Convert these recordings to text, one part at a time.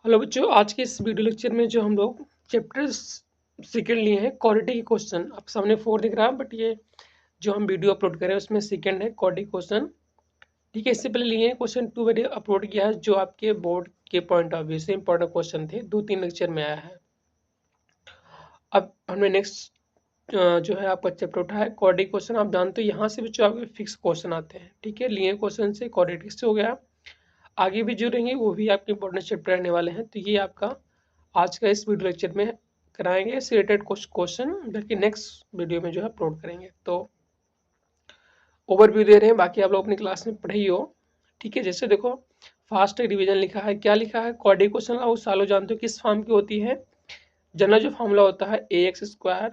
Hello बच्चों, आज के इस वीडियो लेक्चर में जो हम लोग चैप्टर सेकेंड लिए हैं क्वाड्रेटिक क्वेश्चन। आप सामने 4 दिख रहा है, बट ये जो हम वीडियो अपलोड करें उसमें सेकेंड है क्वाड्रेटिक क्वेश्चन। ठीक है, इससे पहले लिए हैं क्वेश्चन 2 वीडियो अपलोड किया है, जो आपके बोर्ड के पॉइंट ऑफ व्यू से इंपॉर्टेंट क्वेश्चन थे, 2-3 लेक्चर में आया है। अब हमने नेक्स्ट जो है आपका चैप्टर उठा है क्वाड्रेटिक क्वेश्चन। आप जानते हो यहाँ से बच्चों आपके फिक्स क्वेश्चन आते हैं। ठीक है, लिए क्वेश्चन से क्वाड्रेटिक से हो गया, आगे भी जो रहेंगे वो भी आपके इंपॉर्टेंट चैप्टर रहने वाले हैं। तो ये आपका आज का इस वीडियो लेक्चर में कराएंगे इससे रिलेटेड कुछ क्वेश्चन, बल्कि नेक्स्ट वीडियो में जो है अपलोड करेंगे। तो ओवरव्यू दे रहे हैं, बाकी आप लोग अपनी क्लास में पढ़े ही हो। ठीक है, जैसे देखो फास्ट डिवीजन लिखा है, क्या लिखा है क्वाड्रेटिक क्वेश्चन। आप सालों जानते हो किस फॉर्म की होती है। जनरल जो फॉर्मूला होता है ax²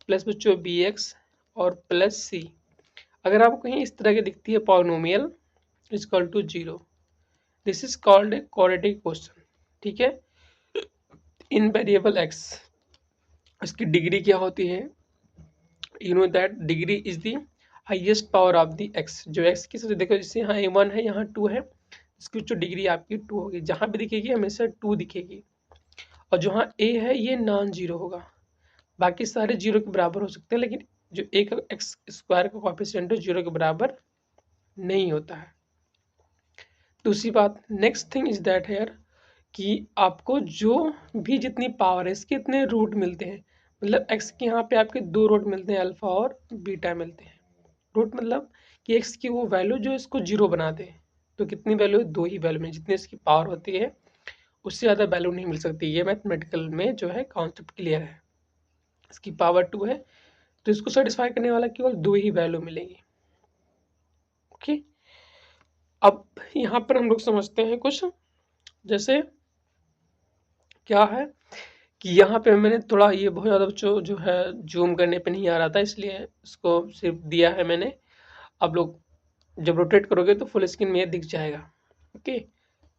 प्लस बच्चों bx और प्लस c। अगर आपको कहीं इस तरह की दिखती है polynomial equal to 0, this is called a quadratic question. ठीक है, इन वेरिएबल x, इसकी डिग्री क्या होती है, you know that degree is the highest power of the x। जो x की सबसे देखो, जैसे यहाँ a1 है, यहाँ 2 है, इसकी जो डिग्री आपकी 2 होगी, जहाँ भी दिखेगी हमेशा 2 दिखेगी। और जहाँ a है ये नॉन जीरो होगा, बाकी सारे जीरो के बराबर हो सकते हैं, लेकिन जो एक एक्स स्क्वायर का कोएफिशिएंट है जीरो के बराबर नहीं होता है। दूसरी बात, next thing is that here कि आपको जो भी जितनी पावर है इसके इतने रूट मिलते हैं। मतलब x के यहाँ पे आपके 2 रूट मिलते हैं, अल्फा और बीटा मिलते हैं। रूट मतलब कि x की वो वैल्यू जो इसको जीरो बना दे। तो कितनी वैल्यू है, 2 ही वैल्यू में, जितनी इसकी पावर होती है उससे ज़्यादा वैल्यू नहीं मिल सकती। ये मैथमेटिकल में जो है कॉन्सेप्ट क्लियर है। इसकी पावर 2 है तो इसको सेटिस्फाई करने वाला केवल 2 ही वैल्यू मिलेगी। ओके, अब यहाँ पर हम लोग समझते हैं कुछ, जैसे क्या है कि यहाँ पे मैंने थोड़ा ये बहुत ज़्यादा जो है जूम करने पे नहीं आ रहा था, इसलिए इसको सिर्फ दिया है मैंने। आप लोग जब रोटेट करोगे तो फुल स्क्रीन में ये दिख जाएगा। ओके,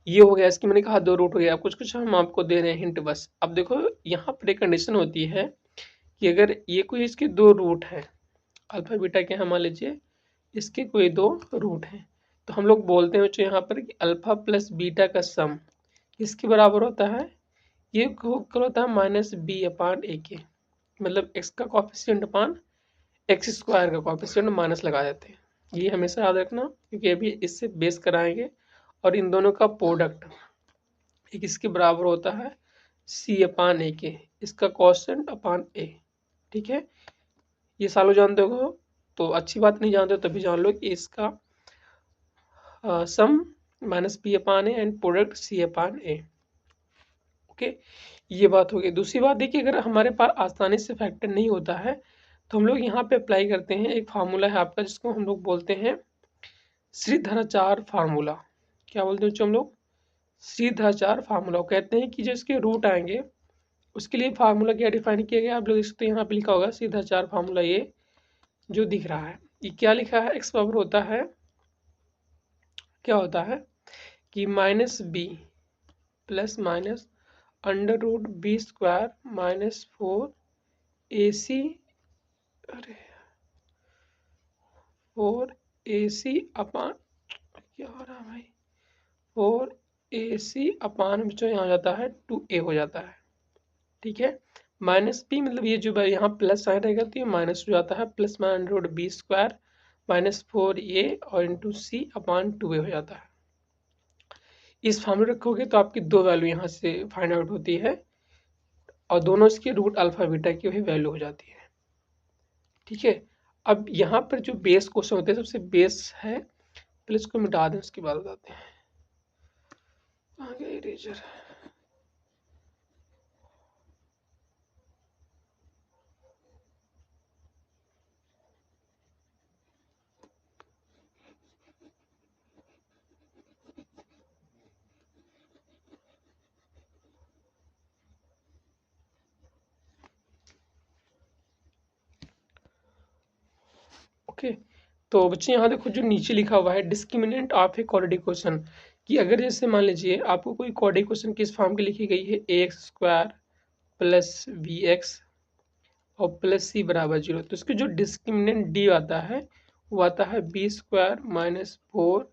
ये हो गया, इसकी मैंने कहा 2 रूट हो गया। कुछ कुछ हम आपको दे रहे हैं हिंट बस। अब देखो यहाँ पर एक कंडीशन होती है कि अगर ये कोई इसके 2 रूट हैं, अल्फा बीटा के, हम मान लीजिए इसके कोई 2 रूट हैं, तो हम लोग बोलते हैं बच्चों यहाँ पर कि अल्फा प्लस बीटा का सम किसके बराबर होता है, ये इक्वल होता है -b/a के। मतलब x का कोएफिशिएंट अपान एक्स स्क्वायर का कोएफिशिएंट माइनस लगा देते हैं। ये हमेशा याद रखना, क्योंकि अभी इससे बेस कराएंगे। और इन दोनों का प्रोडक्ट एक इसके बराबर होता है c/a के, इसका कोसेंट अपान a। ठीक है, ये सालों जानते हो तो अच्छी बात, नहीं जानते हो तभी जान लो कि इसका सम -b/a and product c/a। Okay, ये बात हो गई। दूसरी बात देखिए, अगर हमारे पास आसानी से फैक्टर नहीं होता है तो हम लोग यहाँ पे अप्लाई करते हैं, एक फार्मूला है आपका जिसको हम लोग बोलते हैं श्रीधराचार्य फार्मूला। क्या बोलते हैं बच्चों हम लोग, श्रीधराचार्य फार्मूला। कहते हैं कि जो इसके रूट आएंगे उसके लिए फार्मूला क्या डिफाइन किया गया, आप लोग इसको यहाँ पे लिखा होगा श्रीधराचार्य फार्मूला। ये जो दिख रहा है ये क्या लिखा है, एक्स बराबर होता है, क्या होता है कि -b plus minus √b² -4ac, अरे 4ac अपान, क्या हो रहा है भाई, 4ac अपान बच्चों यहाँ जाता है 2a हो जाता है। ठीक है, -b मतलब ये जो यहाँ प्लस साइन रहेगा तो ये माइनस हो जाता है, प्लस √b² -4a और इंटू c अपान 2a हो जाता है। इस फॉर्मूले रखोगे तो आपकी 2 वैल्यू यहाँ से फाइंड आउट होती है, और दोनों इसके रूट अल्फा बीटा की वही वैल्यू हो जाती है। ठीक है, अब यहाँ पर जो बेस क्वेश्चन होते हैं, सबसे बेस है, पहले इसको मिटा दें उसके बाद बताते हैं। आगे इरेजर, ओके। तो बच्चे यहाँ देखो जो नीचे लिखा हुआ है discriminant of A quadratic question, कि अगर जैसे मान लीजिए आपको कोई क्वाड्रेटिक क्वेश्चन किस फॉर्म की लिखी गई है, ax² प्लस bx और प्लस c बराबर 0, तो इसके जो डिस्क्रिमिनेंट d आता है वो आता है b² -4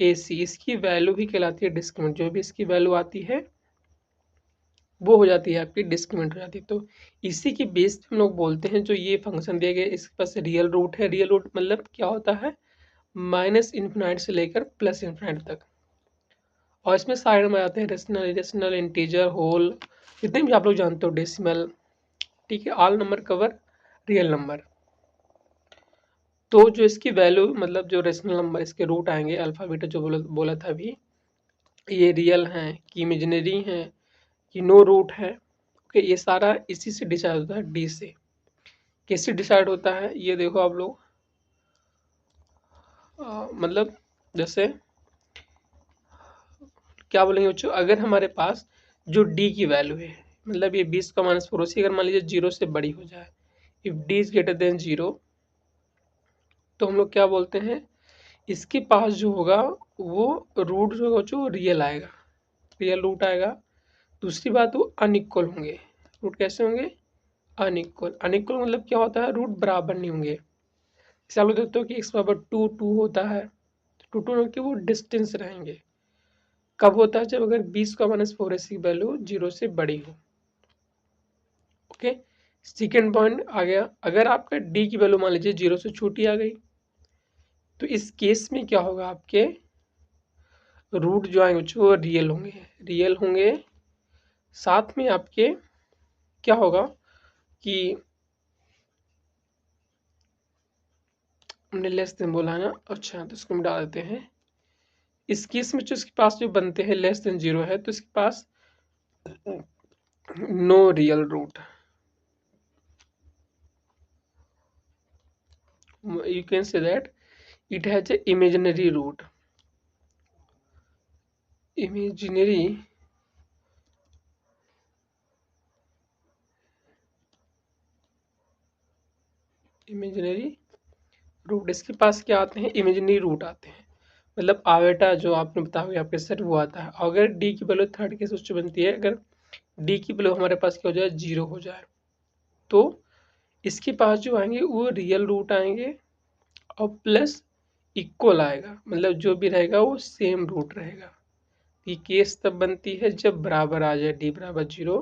AC, इसकी वैल्यू ही कहलाती है डिस्क्रिमिनेंट। जो भी इसकी वैल्यू आती है वो हो जाती है आपकी डिस्क्रिमिनेंट हो जाती है। तो इसी की बेस पे हम लोग बोलते हैं जो ये फंक्शन दिया गया है इसके पास रियल रूट है। रियल रूट मतलब क्या होता है, माइनस इन्फिनाइट से लेकर प्लस इन्फिनाइट तक। और इसमें साइड में आते हैं रेशनल, इरेशनल, इंटीजर, होल, जितने भी आप लोग जानते हो, डेसिमल, ठीक है। All number cover real number. तो जो इसकी वैल्यू मतलब जो रेशनल नंबर इसके रूट आएंगे अल्फा बीटा जो बोला था अभी, ये रियल हैं कि इमेजिनरी हैं कि नो रूट है, ओके, ये सारा इसी से डिसाइड होता है, डी से। कैसे डिसाइड होता है ये देखो आप लोग, मतलब जैसे क्या बोलेंगे बच्चों, अगर हमारे पास जो डी की वैल्यू है, मतलब ये 20 का माइनस 4 अगर मान लीजिए 0 से बड़ी हो जाए, if D is greater than 0, तो हम लोग क्या बोलते हैं, इसके पास जो होगा वो रूट जो होगा जो रियल आएगा, रियल रूट आएगा। दूसरी बात वो अनइक्वल होंगे। रूट कैसे होंगे, अनइक्वल। अनइक्वल मतलब क्या होता है, रूट बराबर नहीं होंगे। जैसे आप लोग देखते हो कि x बराबर 2 होता है, टू टू के वो डिस्टेंस रहेंगे। कब होता है, जब अगर 20 का माइनस 4 की वैल्यू 0 से बड़ी हो, ओके। सेकेंड पॉइंट आ गया, अगर आपका डी की वैल्यू मान लीजिए 0 से छोटी आ गई, तो इस केस में क्या होगा, आपके रूट जो आएंगे वो रियल होंगे, रियल होंगे। साथ में आपके क्या होगा कि हमने लेस देन बोला है ना, अच्छा तो इसको हम डाल देते हैं। इस केस में जो इसके पास जो बनते हैं लेस देन 0 है, तो इसके पास no real root, you can say that it has a imaginary root, imaginary root. इसके पास क्या आते हैं, इमेजिनरी रूट आते हैं, मतलब आवेटा जो आपने बताया आपके सर वो आता है। अगर डी की वैल्यू थर्ड केस उससे बनती है, अगर डी की वैल्यू हमारे पास क्या हो जाए, 0 हो जाए, तो इसके पास जो आएंगे वो रियल रूट आएंगे और प्लस इक्वल आएगा, मतलब जो भी रहेगा वो सेम रूट रहेगा। ये केस तब बनती है जब बराबर आ जाए, डी बराबर 0।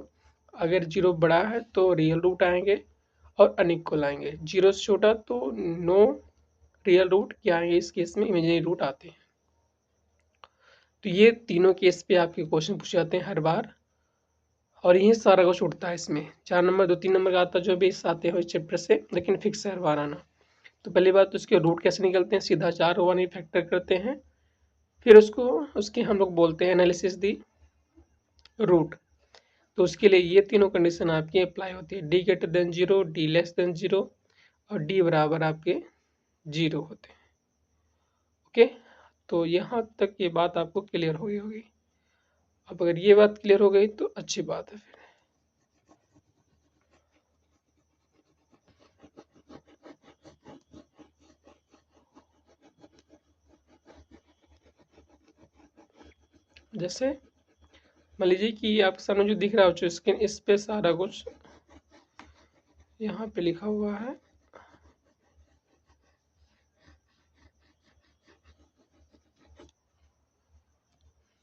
अगर 0 बड़ा है तो रियल रूट आएंगे और अनइक्वल आएंगे, 0 से छोटा तो नो रियल रूट क्या आएंगे, इस केस में इमेजिनरी रूट आते हैं। तो ये तीनों केस पे आपके क्वेश्चन पूछे जाते हैं हर बार, और यही सारा कुछ उठता है इसमें। 4 नंबर 2-3 नंबर का आता है जो भी आते हो इस चैप्टर से, लेकिन फिक्स है हर बार आना। तो पहली बात तो उसके रूट कैसे निकलते हैं, सीधा 4 वन ही फैक्टर करते हैं, फिर उसको उसके हम लोग बोलते हैं एनालिसिस दी रूट। तो उसके लिए ये तीनों कंडीशन आपकी अप्लाई होती है, D greater than 0, D less than 0 और डी बराबर आपके 0 होते हैं, ओके। तो यहाँ तक ये बात आपको क्लियर हो गई होगी। अब अगर ये बात क्लियर हो गई तो अच्छी बात है। फिर जैसे मान लीजिए कि आपके सामने जो दिख रहा हो स्क्रीन, इस पे सारा कुछ यहाँ पे लिखा हुआ है,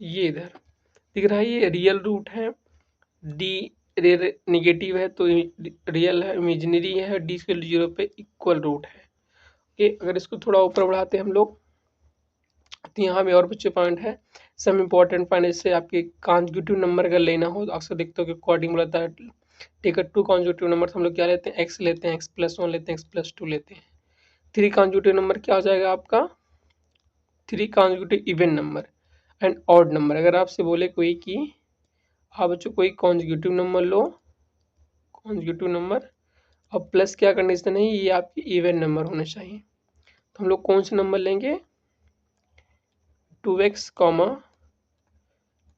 ये इधर दिख रहा है, ये रियल रूट है, डी निगेटिव है तो रियल है, इमेजिनरी है, डी स्केल 0 पे इक्वल रूट है, ओके। अगर इसको थोड़ा ऊपर बढ़ाते हैं हम लोग, तो यहाँ में और बच्चे पॉइंट है, सम इम्पॉर्टेंट पॉइंट, जैसे आपके कॉन्जिक्यूटिव नंबर अगर लेना हो तो अक्सर देखते हो कि कोडिंग बोलता है टेक 2 कॉन्जिक्यूटिव नंबर, हम लोग क्या लेते हैं, एक्स लेते हैं, एक्स प्लस 1 लेते हैं, एक्स प्लस 2 लेते हैं। 3 कॉन्जिक्यूटिव नंबर क्या हो जाएगा आपका, 3 consecutive even number and odd number. अगर आपसे बोले कोई कि आप बच्चों कोई कॉन्जिक्यूटिव नंबर लो, कॉन्जिक्यूटिव नंबर और प्लस क्या कंडीशन है, ये आपके इवन नंबर होने चाहिए, तो हम लोग कौन से नंबर लेंगे, 2x कॉमा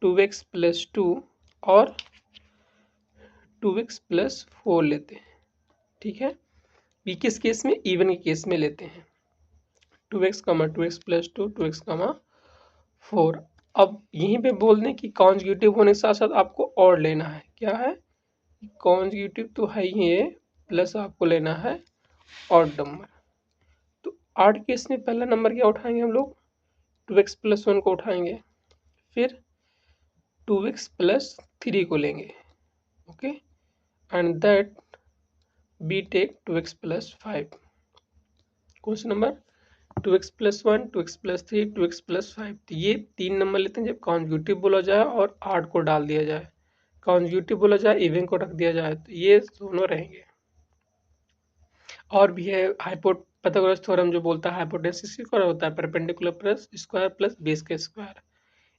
2x प्लस 2 और 2x प्लस 4 लेते हैं, ठीक है। ये किस केस में, इवन के केस में लेते हैं, 2x comma 2x plus 2, 2x comma 4। अब यहीं पे बोल दें कि कॉन्जिक्यूटिव होने के साथ साथ आपको और लेना है, क्या है, कॉन्जिक्यूटिव तो है ही है, प्लस आपको लेना है ऑड नंबर। तो ऑड केस में पहला नंबर क्या उठाएंगे हम लोग, 2x+1 को उठाएंगे, फिर 2x+3 को लेंगे, okay, and that be take 2x+5। कौन सा नंबर? 2x+1, 2x+3, 2x+5। तो ये 3 नंबर लेते हैं जब कॉन्जिक्यूटिव बोला जाए और 8 को डाल दिया जाए, कॉन्जिक्यूटिव बोला जाए इवन को रख दिया जाए, तो ये दोनों रहेंगे। और भी है पाइथागोरस थ्योरम जो बोलता है हाइपोटेन्यूस स्क्वायर होता है perpendicular plus square plus base का square,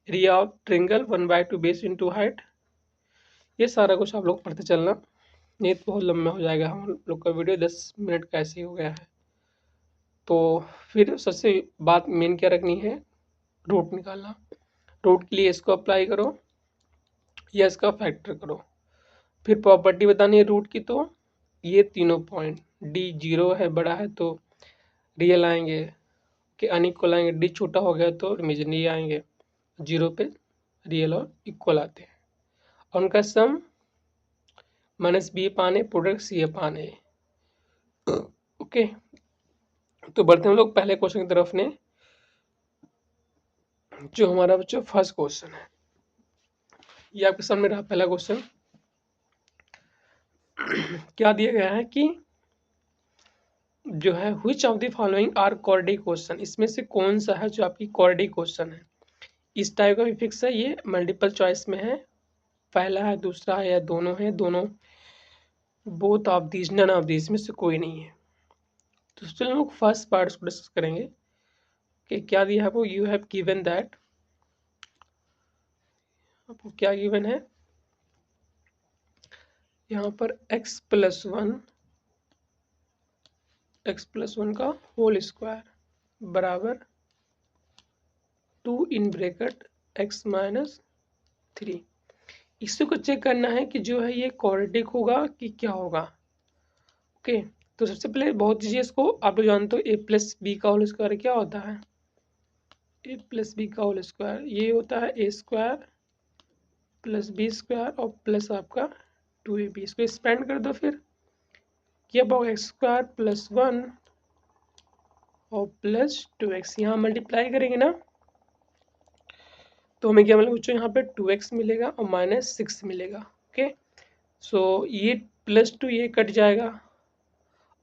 area of triangle 1/2 base into height. ये सारा कुछ आप लोग पढ़ते चलना, नहीं तो बहुत लंबा हो जाएगा हम लोग का वीडियो, 10 मिनट का ऐसे ही हो गया है। तो फिर सबसे बात मेन क्या रखनी है, रूट निकालना। रूट के लिए इसको अप्लाई करो या इसका फैक्टर करो, फिर प्रॉपर्टी बतानी है रूट की। तो ये तीनों पॉइंट डी 0 है बड़ा है तो रियल आएंगे, कि अनइक्वल आएंगे, डी छोटा हो गया तो इमेजिनरी आएंगे, 0 पे रियल और इक्वल आते हैं। और उनका सम -b पाने प्रोडक्ट सी पाने। ओके, तो बढ़ते हैं हम लोग पहले क्वेश्चन की तरफ ने, जो हमारा बच्चों फर्स्ट क्वेश्चन है। ये आपके सामने रहा पहला क्वेश्चन। क्या दिया गया है कि जो है which of the following are quadratic question, इसमें से कौन सा है जो आपकी क्वाड्रेटिक क्वेश्चन है। इस टाइप का भी फिक्स है, ये मल्टीपल चॉइस में है, पहला है, दूसरा है या दोनों है, दोनों, both of these, none of these, में से कोई नहीं है। तो चलो हम लोग फर्स्ट पार्ट को डिस्कस करेंगे कि क्या दिया है आपको। यू हैव गिवन दैट, आपको क्या गिवन है यहाँ पर, x+1 का होल स्क्वायर बराबर 2 इन ब्रैकेट x-3। इसी को चेक करना है कि जो है ये क्वाड्रेटिक होगा कि क्या होगा। ओके, तो सबसे पहले बहुत चीज़ें, इसको आप लोग जानते हो a+b का होल स्क्वायर क्या होता है। a+b का होल स्क्वायर ये होता है a² + b² और प्लस आपका 2ab। इसको एक्सपेंड कर दो, फिर क्या पाओगे x² + 1 और प्लस 2x, यहाँ मल्टीप्लाई करेंगे ना तो हमें क्या मिलेगा बच्चों, यहाँ पे 2x मिलेगा और -6 मिलेगा। ओके, सो ये +2 ये कट जाएगा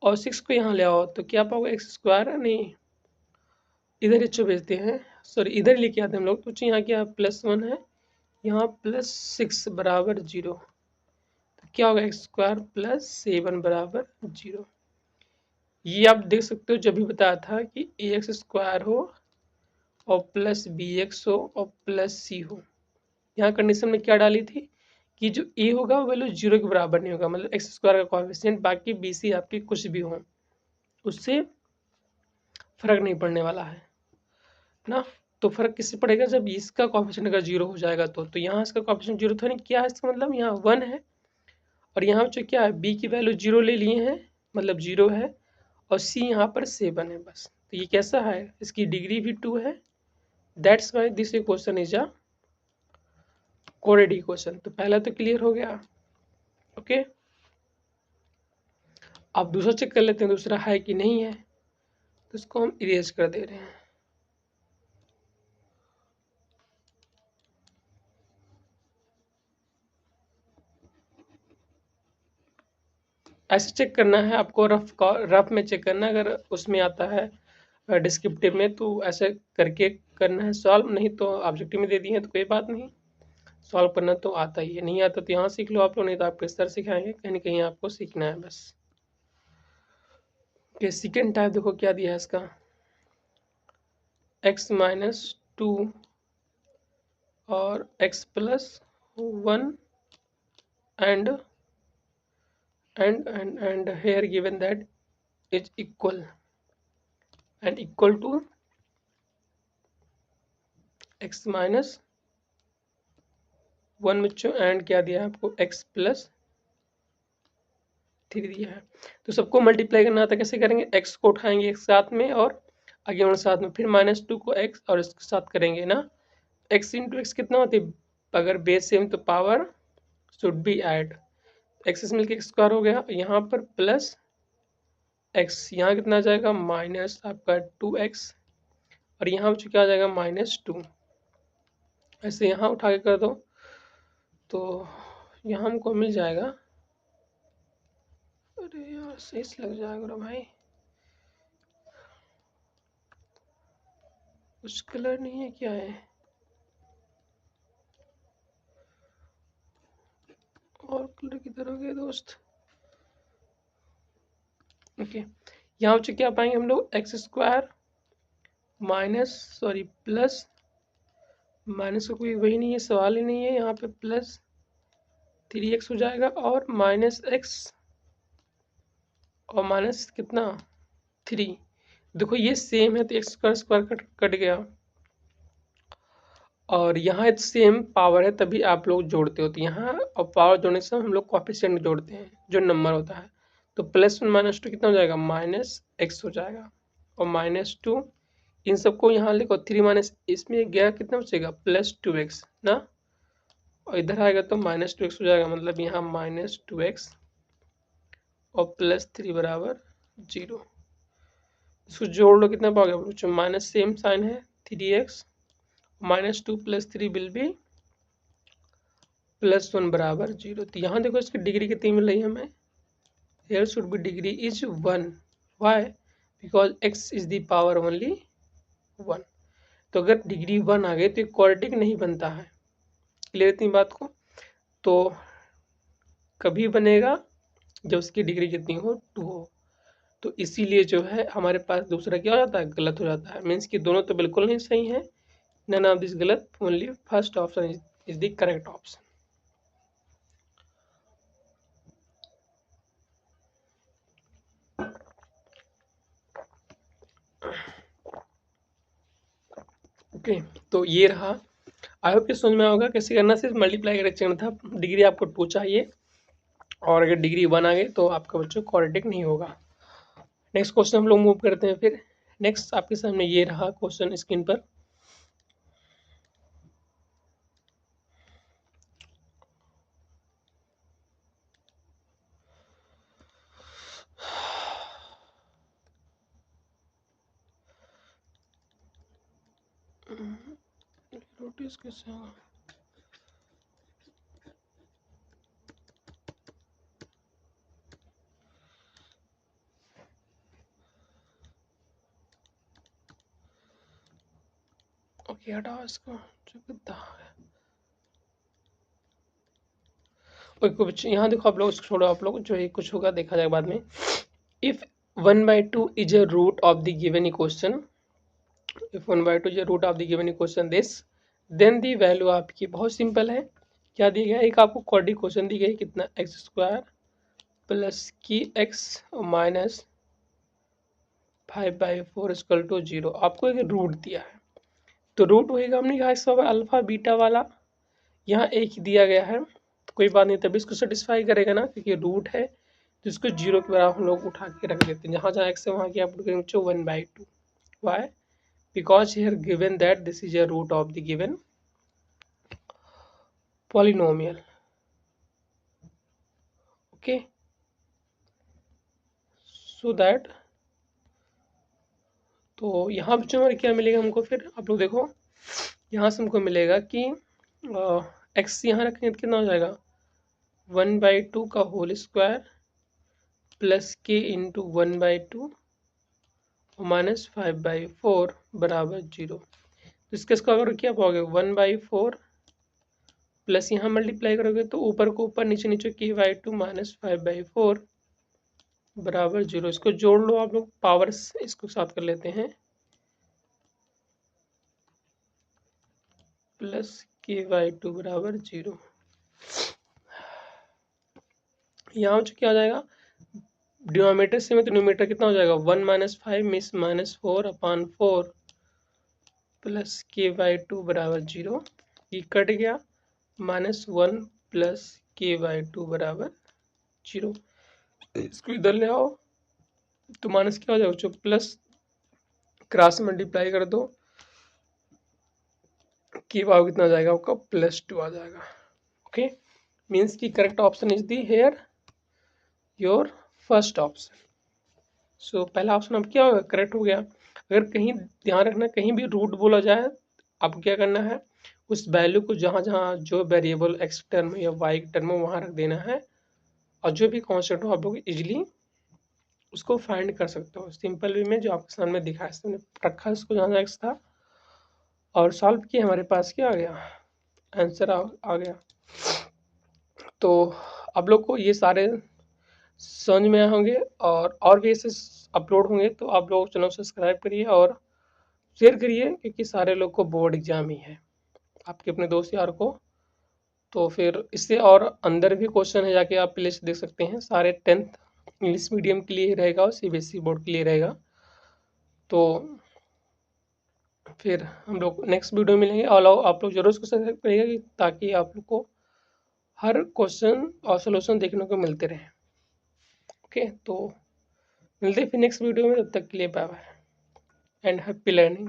और 6 को यहाँ ले आओ तो क्या पाओगे x², नहीं इधर एच भेजते हैं, सॉरी इधर लेके आते हैं हम लोग। तो यहाँ क्या +1 है, यहाँ +6 बराबर 0, तो क्या होगा x² + 7 बराबर 0। ये आप देख सकते हो जब भी बताया था कि ax² हो और प्लस bx हो और प्लस c हो। यहाँ कंडीशन में क्या डाली थी कि जो a होगा वो वैल्यू 0 के बराबर नहीं होगा, मतलब x² का कोएफिशिएंट, बाकी बी सी आपकी कुछ भी हो उससे फर्क नहीं पड़ने वाला है ना। तो फर्क किससे पड़ेगा, जब इसका कोएफिशिएंट अगर 0 हो जाएगा तो यहाँ इसका कोएफिशिएंट 0 तो नहीं, क्या है इसका मतलब यहाँ 1 है, और यहाँ जो क्या है b की वैल्यू 0 ले लिए हैं, मतलब 0 है, और c यहाँ पर 7 है बस। तो ये कैसा है, इसकी डिग्री भी 2 है, that's why this question is a quadratic question. तो पहला तो क्लियर हो गया। ओके, अब दूसरा चेक कर लेते हैं दूसरा है कि नहीं है, तो इसको हम इरेज कर दे रहे हैं। ऐसे चेक करना है आपको, रफ में चेक करना है, अगर उसमें आता है डिस्क्रिप्टिव में तो ऐसे करके करना है सॉल्व, नहीं तो ऑब्जेक्टिव में दे दिए हैं तो कोई बात नहीं, सॉल्व करना तो आता ही है। नहीं आता तो यहाँ सीख लो आप लोग, नहीं तो आपके सर सिखाएंगे, कहीं ना कहीं आपको सीखना है बस। ओके, सेकेंड टाइप देखो क्या दिया है इसका, x-2 और x+1 and here given that is equal and equal to x-1 बच्चों, एंड क्या दिया है आपको x+3 दिया है। तो सबको मल्टीप्लाई करना आता है, कैसे करेंगे, x को उठाएंगे एक साथ में और आगे और साथ में, फिर -2 को x और इसके साथ करेंगे ना, x इंटू एक्स कितना होती है, अगर बेस सेम तो power should be add, x मिलकर x² हो गया, यहाँ पर प्लस x, यहाँ कितना आ जाएगा माइनस आपका 2x और यहाँ बच्चों क्या आ जाएगा -2। ऐसे यहाँ उठा के कर दो तो यहाँ हमको मिल जाएगा। अरे यार सही से लग जाएगा भाई, कुछ कलर नहीं है क्या है, और कलर किधर हो गए दोस्त। ओके, यहाँ बच्चों क्या पाएंगे हम लोग, x² प्लस माइनस का कोई वही नहीं है, सवाल ही नहीं है, यहाँ पे +3x हो जाएगा और -x और माइनस कितना 3। देखो ये सेम है तो x² कट गया, और यहाँ सेम पावर है तभी आप लोग जोड़ते हो, तो यहाँ और पावर जोड़ने से हम लोग कोएफिशिएंट जोड़ते हैं जो नंबर होता है। तो +1 -2 कितना हो जाएगा, -x हो जाएगा, और -2 इन सबको यहाँ लिखो, 3 माइनस इसमें गया कितना बचेगा, +2x ना, और इधर आएगा तो -2x हो जाएगा, मतलब यहाँ -2x और +3 बराबर 0। इसको जोड़ लो, कितना पाओगे बच्चों, माइनस सेम साइन है 3x, -2 + 3 विल बी +1 बराबर 0। तो यहाँ देखो इसकी डिग्री कितनी मिल रही है हमें, here should be degree is 1, why, because x is the power only 1। तो अगर डिग्री 1 आ गई तो क्वाड्रेटिक नहीं बनता है, क्लियर इतनी बात को। तो कभी बनेगा जब उसकी डिग्री कितनी हो, 2 हो। तो इसीलिए जो है हमारे पास दूसरा क्या हो जाता है, गलत हो जाता है, मीन्स कि दोनों तो बिल्कुल नहीं सही है, नन ऑफ दिस गलत, only first option is the correct option. Okay, तो ये रहा, आई होप कि समझ में होगा कैसे करना, सिर्फ मल्टीप्लाई करके चलना था। डिग्री आपको 2 चाहिए, और अगर डिग्री 1 आ गई तो आपका बच्चों क्वाड्रेटिक नहीं होगा। नेक्स्ट क्वेश्चन हम लोग मूव करते हैं फिर। नेक्स्ट आपके सामने ये रहा क्वेश्चन स्क्रीन पर। नोटिस कैसे होगा, ओके हटाओ इसको, जो गद्दा है। ओके कुछ यहाँ देखो, आप लोग इसको छोड़ो, आप लोग जो है कुछ होगा देखा जाएगा बाद में। If 1/2 is a root of the given equation, if 1/2 is a root of the given equation this, then the value आपकी बहुत सिंपल है, क्या दिया गया, एक आपको क्वाड्रेटिक क्वेश्चन दी गई, कितना x² प्लस की x माइनस 5/4 इक्वल टू 0, आपको एक रूट दिया है। तो रूट होएगा, हमने कहा इसका अल्फा बीटा वाला, यहाँ एक ही दिया गया है तो कोई बात नहीं, तभी इसको सेटिस्फाई करेगा ना, क्योंकि रूट है तो इसको 0 के बराबर हम लोग उठा के रख देते हैं, जहाँ जहाँ x है वहाँ की आप लोग करेंगे 1/2। Why, because here given that this is a root of the given polynomial. Okay, so that, तो यहाँ बच्चों हमारे क्या मिलेगा हमको, फिर आप लोग देखो यहाँ से हमको मिलेगा कि x यहाँ रखेंगे तो कितना हो जाएगा, 1/2 का होल स्क्वायर प्लस के इंटू 1/2 माइनस 5/4 बराबर 0। तो इसका स्क्वायर क्या पाओगे, 1/4 प्लस यहाँ मल्टीप्लाई करोगे तो ऊपर को ऊपर, नीचे नीचे k/2 माइनस 5/4 बराबर 0। इसको जोड़ लो आप लोग, पावर इसको साथ कर लेते हैं, प्लस k/2 बराबर 0। यहाँ क्या आ जाएगा, डिनोमीटर से में तो न्यूमीटर कितना हो जाएगा, 1 - 5 मिस -4/4 प्लस k/2 बराबर 0, ये कट गया, -1 प्लस k/2 बराबर 0। इसको इधर ले आओ तो माइनस क्या हो जाएगा, जो प्लस क्रॉस मल्टीप्लाई कर दो, की वाव कितना आ जाएगा आपका, +2 आ जाएगा। ओके, मीन्स की correct option is the here your first option. So पहला ऑप्शन अब क्या होगा, करेक्ट हो गया। अगर कहीं ध्यान रखना, कहीं भी रूट बोला जाए, आपको क्या करना है, उस वैल्यू को जहाँ जहाँ जो वेरिएबल एक्स टर्म या वाई टर्म हो वहाँ रख देना है, और जो भी कॉन्सेप्ट हो आप लोग इजिली उसको फाइंड कर सकते हो सिंपल वे में, जो आपके सामने दिखाया हमने रखा है इसको, जहाँ जहाँ एक्स था और सॉल्व किया, हमारे पास क्या आ गया, आंसर आ गया। तो आप लोग को ये सारे समझ में आए होंगे, और भी ऐसे अपलोड होंगे, तो आप लोग चैनल सब्सक्राइब करिए और शेयर करिए, क्योंकि सारे लोग को बोर्ड एग्जाम ही है, आपके अपने दोस्त यार को। तो फिर इससे और अंदर भी क्वेश्चन है, जाके आप प्लेलिस्ट देख सकते हैं, सारे 10th इंग्लिश मीडियम के लिए रहेगा और सीबीएसई बोर्ड के लिए रहेगा। तो फिर हम लोग नेक्स्ट वीडियो में मिलेंगे, और आप लोग जरूर उसको सब्सक्राइब करिएगा ताकि आप लोग को हर क्वेश्चन और सोल्यूशन देखने को मिलते रहे। ओके, तो मिलते हैं फिर नेक्स्ट वीडियो में, तब तक के लिए bye bye and happy learning.